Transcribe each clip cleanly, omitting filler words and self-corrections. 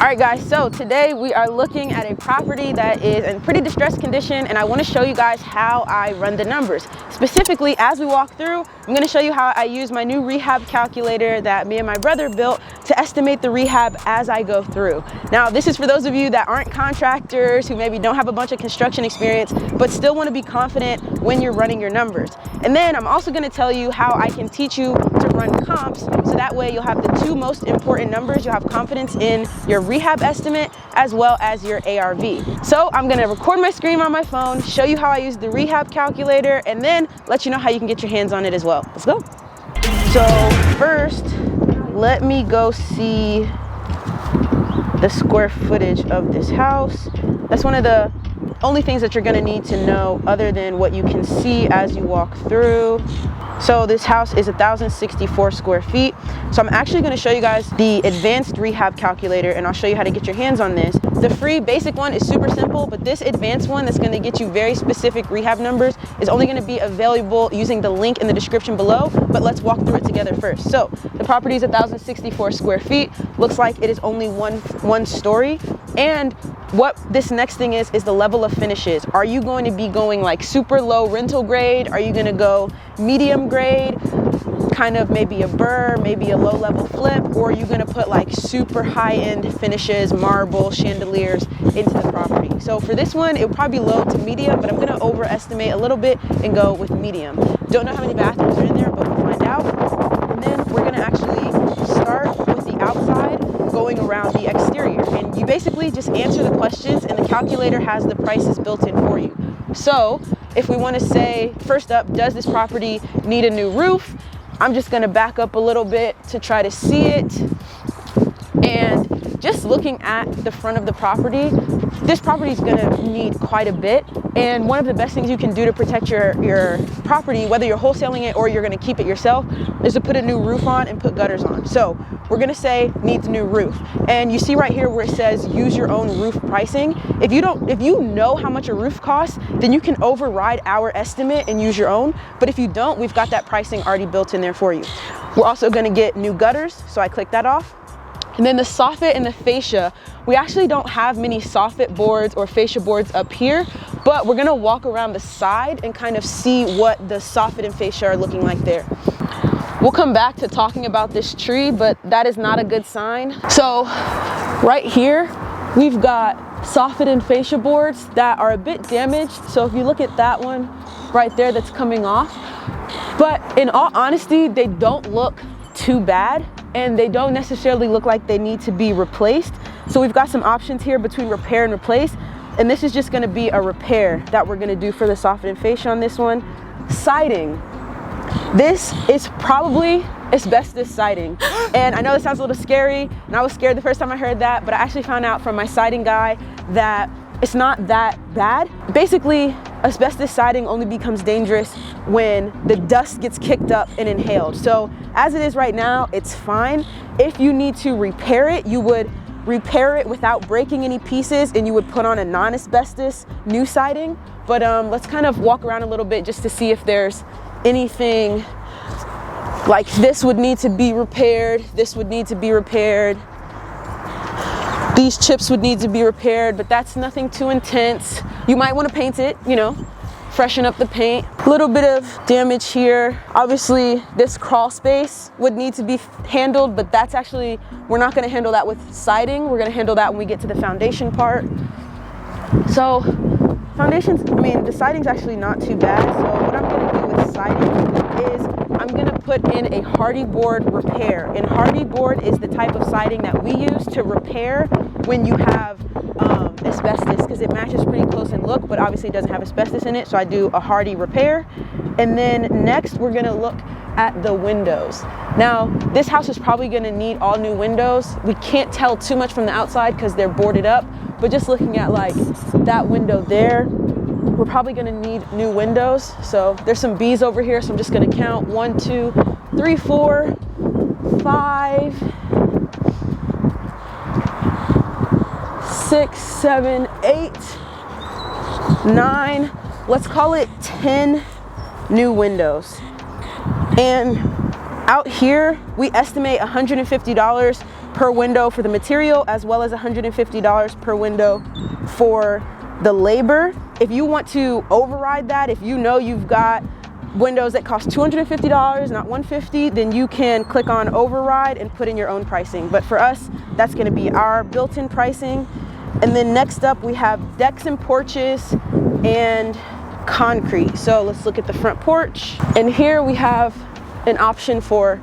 All right guys, so today we are looking at a property that is in pretty distressed condition, and I want to show you guys how I run the numbers. Specifically, as we walk through, I'm going to show you how I use my new rehab calculator that me and my brother built to estimate the rehab as I go through. Now, this is for those of you that aren't contractors, who maybe don't have a bunch of construction experience, but still want to be confident when you're running your numbers. And then I'm also going to tell you how I can teach you to run comps, so that way you'll have the two most important numbers. You'll have confidence in your rehab estimate as well as your ARV. So I'm going to record my screen on my phone, show you how I use the rehab calculator, and then let you know how you can get your hands on it as well. Let's go. So first, let me go see the square footage of this house. That's one of the only things that you're going to need to know other than what you can see as you walk through. So this house is 1,064 square feet. So I'm actually going to show you guys the advanced rehab calculator, and I'll show you how to get your hands on this. The free basic one is super simple, but this advanced one that's going to get you very specific rehab numbers is only going to be available using the link in the description below. But let's walk through it together first. So the property is 1,064 square feet. Looks like it is only one story. And what this next thing is the level of finishes. Are you going to be going like super low rental grade? Are you going to go medium grade, kind of maybe a BRRRR, maybe a low level flip, or are you going to put like super high end finishes, marble, chandeliers into the property? So for this one, it would probably be low to medium, but I'm going to overestimate a little bit and go with medium. Don't know how many bathrooms are in there, but we'll find out. And then we're going to actually start with the outside, going around the exterior, and you basically just answer the questions and the calculator has the prices built in for you. So if we want to say, first up, does this property need a new roof? I'm just going to back up a little bit to try to see it. And just looking at the front of the property, this property is going to need quite a bit. And one of the best things you can do to protect your property, whether you're wholesaling it or you're going to keep it yourself, is to put a new roof on and put gutters on. So we're going to say needs new roof. And you see right here where it says use your own roof pricing. If you know how much a roof costs, then you can override our estimate and use your own. But if you don't, we've got that pricing already built in there for you. We're also going to get new gutters. So I click that off. And then the soffit and the fascia, we actually don't have many soffit boards or fascia boards up here, but we're gonna walk around the side and kind of see what the soffit and fascia are looking like there. We'll come back to talking about this tree, but that is not a good sign. So right here, we've got soffit and fascia boards that are a bit damaged. So if you look at that one right there that's coming off, but in all honesty, they don't look too bad, and they don't necessarily look like they need to be replaced. So we've got some options here between repair and replace, and this is just going to be a repair that we're going to do for the soffit and fascia on this one. Siding. This is probably asbestos siding, and I know this sounds a little scary, and I was scared the first time I heard that, but I actually found out from my siding guy that it's not that bad. Basically, asbestos siding only becomes dangerous when the dust gets kicked up and inhaled. So as it is right now, it's fine. If you need to repair it, you would repair it without breaking any pieces, and you would put on a non-asbestos new siding. But let's kind of walk around a little bit just to see if there's anything like this would need to be repaired. This would need to be repaired. These chips would need to be repaired, but that's nothing too intense. You might want to paint it, you know, freshen up the paint. A little bit of damage here. Obviously, this crawl space would need to be handled, but that's actually, we're not going to handle that with siding. We're going to handle that when we get to the foundation part. So foundations, I mean, the siding's actually not too bad. So what I'm going to do with siding is I'm going to put in a hardy board repair. And hardy board is the type of siding that we use to repair when you have asbestos, because it matches pretty close in look, but obviously it doesn't have asbestos in it. So I do a hardy repair. And then next we're going to look at the windows. Now this house is probably going to need all new windows. We can't tell too much from the outside because they're boarded up, but just looking at like that window there, we're probably going to need new windows. So there's some B's over here, so I'm just going to count 1, 2, 3, 4, 5, 6, 7, 8, 9, let's call it 10 new windows. And out here we estimate $150 per window for the material, as well as $150 per window for the labor. If you want to override that, if you know you've got windows that cost $250, not $150, then you can click on override and put in your own pricing. But for us, that's gonna be our built-in pricing. And then next up, we have decks and porches and concrete. So let's look at the front porch. And here we have an option for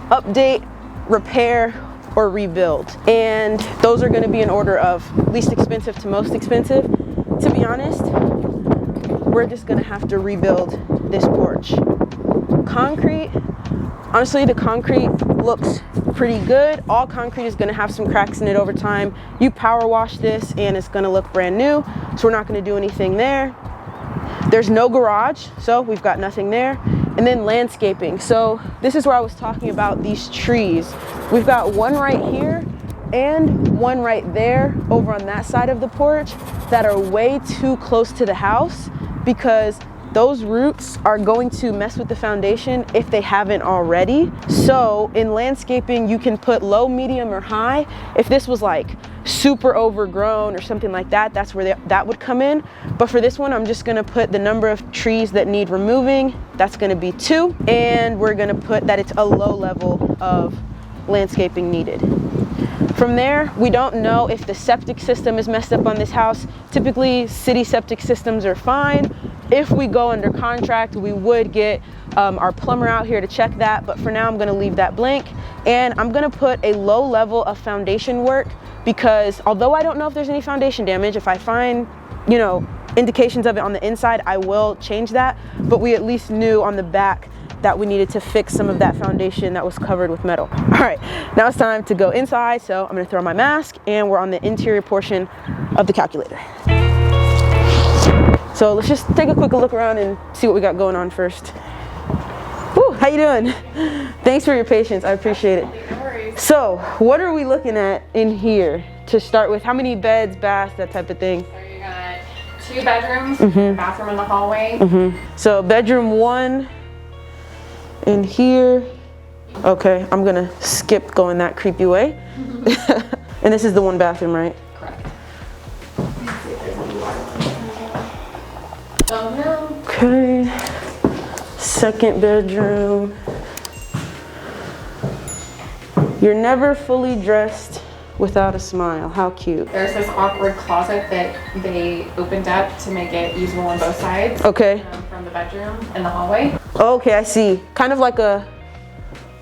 update, repair, or rebuild. And those are gonna be in order of least expensive to most expensive. To be honest, we're just gonna have to rebuild this porch. Concrete, honestly, the concrete looks pretty good. All concrete is gonna have some cracks in it over time. You power wash this and it's gonna look brand new, so we're not gonna do anything there. There's no garage, so we've got nothing there. And then landscaping. So this is where I was talking about these trees. We've got one right here and one right there over on that side of the porch that are way too close to the house, because those roots are going to mess with the foundation if they haven't already. So in landscaping, you can put low, medium, or high. If this was like super overgrown or something like that, that's where that would come in. But for this one, I'm just gonna put the number of trees that need removing. That's gonna be 2. And we're gonna put that it's a low level of landscaping needed. From there, we don't know if the septic system is messed up on this house. Typically, city septic systems are fine. If we go under contract, we would get our plumber out here to check that. But for now, I'm gonna leave that blank. And I'm gonna put a low level of foundation work, because although I don't know if there's any foundation damage, if I find, you know, indications of it on the inside, I will change that. But we at least knew on the back that we needed to fix some of that foundation that was covered with metal. All right, now it's time to go inside. So I'm gonna throw my mask and we're on the interior portion of the calculator. So let's just take a quick look around and see what we got going on first. Whew, how you doing? Thanks for your patience, I appreciate it. No worries. So what are we looking at in here to start with? How many beds, baths, that type of thing? So you got 2 bedrooms, bathroom in the hallway. So bedroom 1 in here. Okay, I'm gonna skip going that creepy way. And this is the 1 bathroom, right? Correct. Oh no. Okay, 2nd bedroom. You're never fully dressed without a smile. How cute. There's this awkward closet that they opened up to make it usable on both sides. Okay. From the bedroom and the hallway. Okay, I see. Kind of like a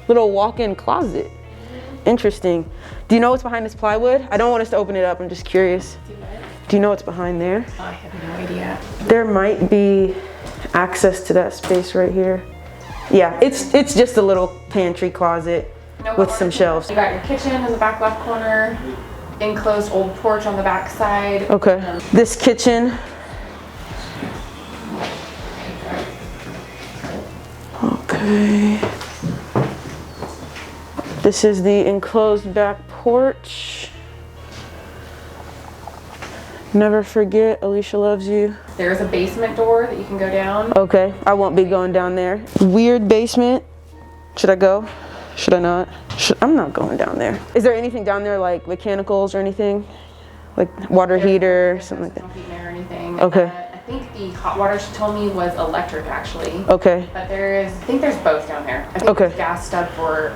little walk-in closet. Interesting. Do you know what's behind this plywood? I don't want us to open it up. I'm just curious. Do you know what's behind there? I have no idea. There might be access to that space right here. Yeah, it's just a little pantry closet with some shelves. You got your kitchen in the back left corner, enclosed old porch on the back side. Okay. This kitchen. Okay. This is the enclosed back porch. Never forget, Alicia loves you. There's a basement door that you can go down. Okay, I won't be going down there. Weird basement. Should I go? Should I not? I'm not going down there. Is there anything down there like mechanicals or anything? Like water heater, something like that? No heating or anything. Okay. I think the hot water she told me was electric actually. Okay. But I think there's both down there. I think Okay. there's gas stub for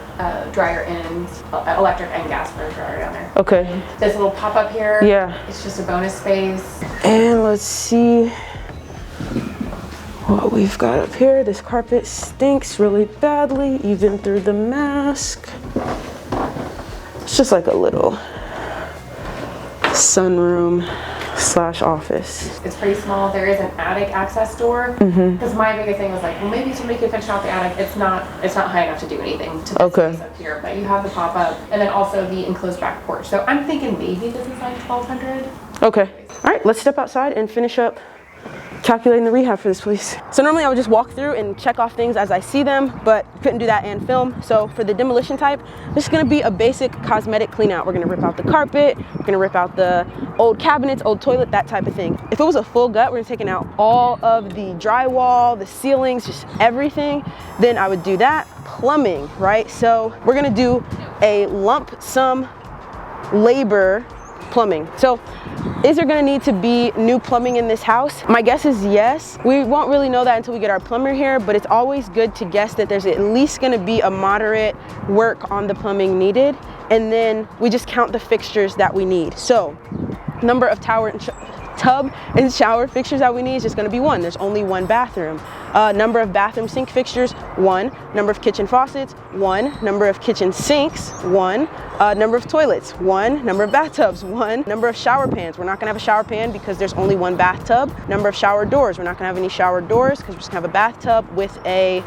dryer ends, electric and gas for dryer down there. Okay. This little pop up here. Yeah. It's just a bonus space. And let's see what we've got up here. This carpet stinks really badly, even through the mask. It's just like a little sunroom / office. It's pretty small. There is an attic access door. Because my biggest thing was like, well, maybe somebody could finish out the attic. It's not high enough to do anything to this space up here. But you have the pop up, and then also the enclosed back porch. So I'm thinking maybe this is like 1,200. Okay. All right, let's step outside and finish up calculating the rehab for this place. So normally I would just walk through and check off things as I see them, but couldn't do that and film. So for the demolition type, this is gonna be a basic cosmetic clean out. We're gonna rip out the carpet, we're gonna rip out the old cabinets, old toilet, that type of thing. If it was a full gut, we're taking out all of the drywall, the ceilings, just everything, then I would do that. Plumbing, right? So we're gonna do a lump sum labor plumbing. So is there gonna need to be new plumbing in this house? My guess is yes. We won't really know that until we get our plumber here, but it's always good to guess that there's at least gonna be a moderate work on the plumbing needed, and then we just count the fixtures that we need. So number of tub and shower fixtures that we need is just going to be 1. There's only 1 bathroom. Number of bathroom sink fixtures, 1. Number of kitchen faucets, 1. Number of kitchen sinks, 1. Number of toilets, 1. Number of bathtubs, 1. Number of shower pans. We're not going to have a shower pan because there's only 1 bathtub. Number of shower doors. We're not going to have any shower doors because we're just going to have a bathtub with a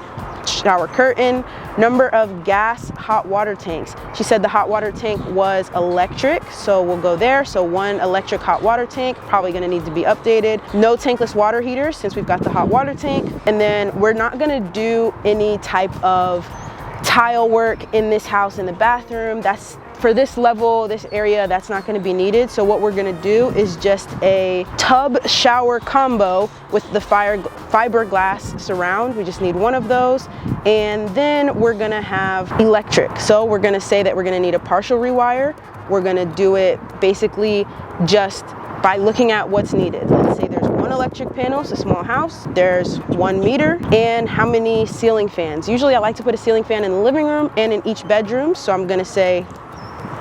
shower curtain. Number of gas hot water tanks. She said the hot water tank was electric, so we'll go there. So 1 electric hot water tank, probably gonna need to be updated. No tankless water heaters since we've got the hot water tank. And then we're not gonna do any type of tile work in this house in the bathroom. That's for this level, this area, that's not gonna be needed. So what we're gonna do is just a tub shower combo with the fiberglass surround. We just need 1 of those. And then we're gonna have electric. So we're gonna say that we're gonna need a partial rewire. We're gonna do it basically just by looking at what's needed. Let's say there's 1 electric panel, it's a small house. There's 1 meter, and how many ceiling fans? Usually I like to put a ceiling fan in the living room and in each bedroom. So I'm gonna say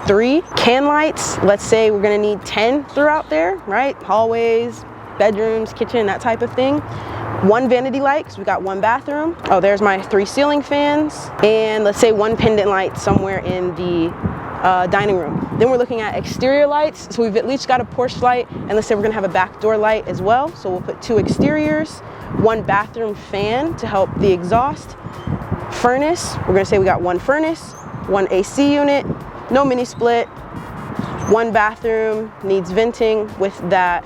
3 can lights. Let's say we're gonna need 10 throughout there, right? Hallways, bedrooms, kitchen, that type of thing. 1 vanity light, because we got 1 bathroom. Oh, there's my 3 ceiling fans. And let's say 1 pendant light somewhere in the dining room. Then we're looking at exterior lights. So we've at least got a porch light, and let's say we're gonna have a back door light as well. So we'll put 2 exteriors, 1 bathroom fan to help the exhaust. Furnace, we're gonna say we got 1 furnace, 1 AC unit, no mini split, 1 bathroom needs venting with that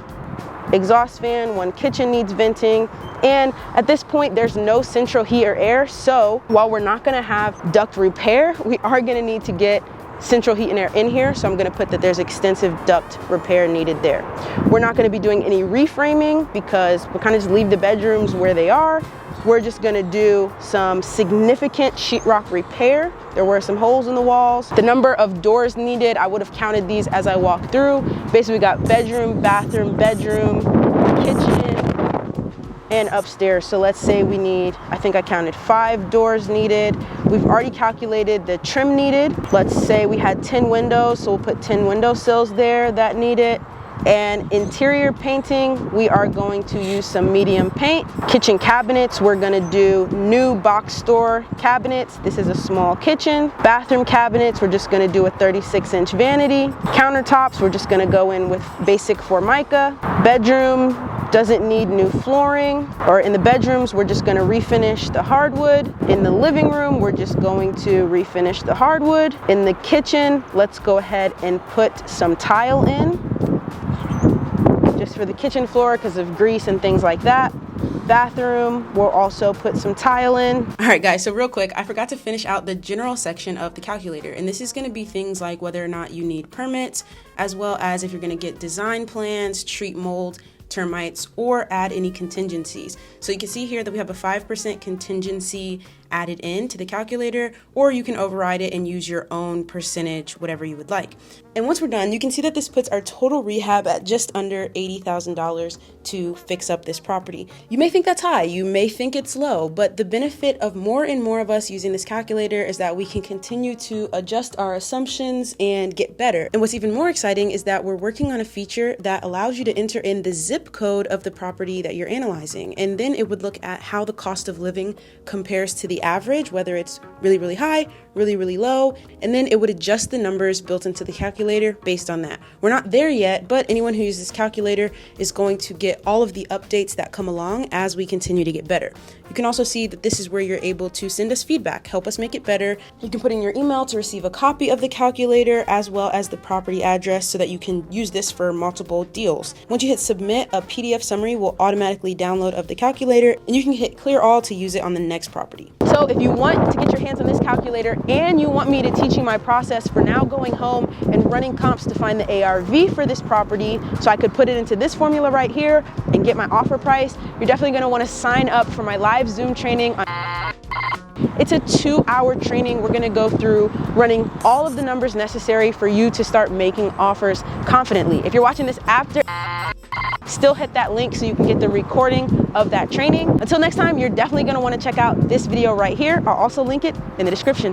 exhaust fan, 1 kitchen needs venting, and at this point there's no central heat or air. So while we're not gonna have duct repair, we are gonna need to get central heat and air in here. So I'm gonna put that there's extensive duct repair needed there. We're not gonna be doing any reframing because we'll kind of just leave the bedrooms where they are. We're just gonna do some significant sheetrock repair. There were some holes in the walls. The number of doors needed, I would have counted these as I walked through. Basically we got bedroom, bathroom, kitchen, and upstairs. So let's say we need, I think I counted 5 doors needed. We've already calculated the trim needed. Let's say we had 10 windows, so we'll put 10 window sills there that need it. And interior painting, we are going to use some medium paint. Kitchen cabinets, we're gonna do new box store cabinets. This is a small kitchen. Bathroom cabinets, we're just gonna do a 36-inch vanity. Countertops, we're just gonna go in with basic Formica. Bedroom doesn't need new flooring. Or in the bedrooms, we're just gonna refinish the hardwood. In the living room, we're just going to refinish the hardwood. In the kitchen, let's go ahead and put some tile in, just for the kitchen floor because of grease and things like that. Bathroom, we'll also put some tile in. All right guys, so real quick, I forgot to finish out the general section of the calculator, and this is going to be things like whether or not you need permits, as well as if you're going to get design plans, treat mold, termites, or add any contingencies. So you can see here that we have a 5% contingency added in to the calculator, or you can override it and use your own percentage, whatever you would like. And once we're done, you can see that this puts our total rehab at just under $80,000 to fix up this property. You may think that's high, you may think it's low, but the benefit of more and more of us using this calculator is that we can continue to adjust our assumptions and get better. And what's even more exciting is that we're working on a feature that allows you to enter in the zip code of the property that you're analyzing, and then it would look at how the cost of living compares to the average, whether it's really, really high, really, really low, and then it would adjust the numbers built into the calculator based on that. We're not there yet, but anyone who uses this calculator is going to get all of the updates that come along as we continue to get better. You can also see that this is where you're able to send us feedback, help us make it better. You can put in your email to receive a copy of the calculator as well as the property address so that you can use this for multiple deals. Once you hit submit, a PDF summary will automatically download of the calculator, and you can hit clear all to use it on the next property. So if you want to get your hands on this calculator and you want me to teach you my process for now going home and running comps to find the ARV for this property so I could put it into this formula right here and get my offer price, you're definitely going to want to sign up for my live Zoom training on It's a 2-hour training. We're gonna go through running all of the numbers necessary for you to start making offers confidently. If you're watching this after, still hit that link so you can get the recording of that training. Until next time, you're definitely gonna wanna check out this video right here. I'll also link it in the description.